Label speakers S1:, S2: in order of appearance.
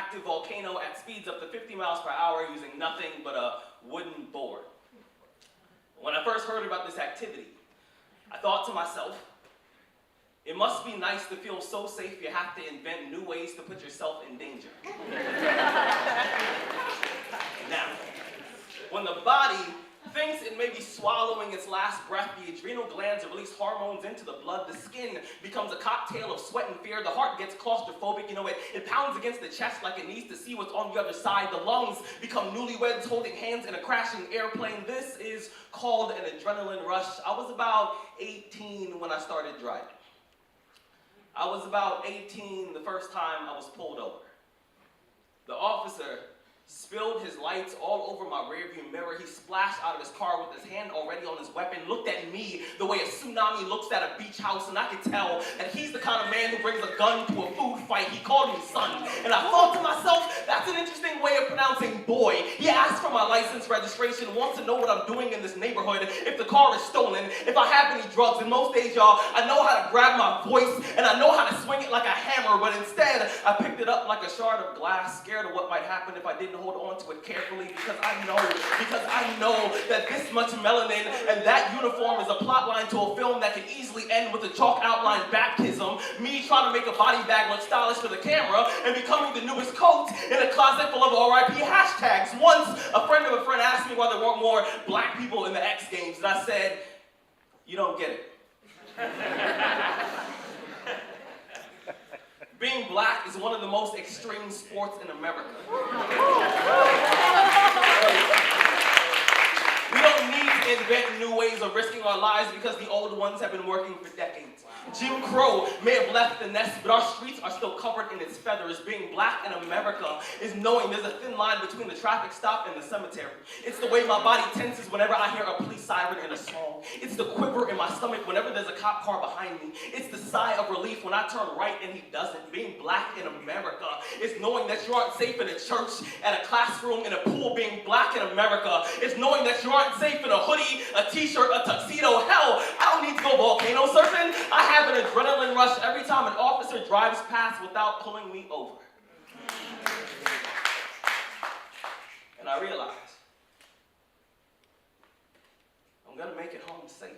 S1: active volcano at speeds up to 50 miles per hour using nothing but a wooden board. When I first heard about this activity, I thought to myself, it must be nice to feel so safe you have to invent new ways to put yourself in danger. Now, when the body thinks it may be swallowing its last breath, the adrenal glands release hormones into the blood, the skin becomes a cocktail of sweat and fear, the heart gets claustrophobic, it pounds against the chest like it needs to see what's on the other side, the lungs become newlyweds holding hands in a crashing airplane. This is called an adrenaline rush. I was about 18 when I started driving. I was about 18 the first time I was pulled over. The officer spilled his lights all over my rearview mirror. He splashed out of his car with his hand already on his weapon, looked at me the way a tsunami looks at a beach house, and I could tell that he's the kind of man who brings a gun to a food fight. He called me son, and I thought to myself, that's an interesting way of pronouncing boy. He asked for my license registration, wants to know what I'm doing in this neighborhood, if the car is stolen, if I have any drugs. And most days, y'all, I know how to grab my voice, and I know how to swing it like a hammer, but instead, I picked it up like a shard of glass, scared of what might happen if I didn't hold on to it carefully, because I know that this much melanin and that uniform is a plot line to a film that can easily end with a chalk outline baptism, me trying to make a body bag look stylish for the camera, and becoming the newest coat in a closet full of RIP hashtags. Once, a friend of a friend asked me why there weren't more black people in the X Games, and I said, you don't get it. Being black is one of the most extreme sports in America. We don't need to invent new ways of risking our lives because the old ones have been working for decades. Jim Crow may have left the nest, but our streets are still covered in its feathers. Being black in America is knowing there's a thin line between the traffic stop and the cemetery. It's the way my body tenses whenever I hear a police siren in a song. It's the quiver in my stomach whenever there's a cop car behind me. It's the sigh of relief when I turn right and he doesn't. Being black in America is knowing that you aren't safe in a church, at a classroom, in a pool. Being black in America is knowing that you aren't safe in a hoodie, a t-shirt, a tuxedo. Hell, I don't need to go volcano surfing. I have an adrenaline rush every time an officer drives past without pulling me over. And I realize I'm gonna make it home safe.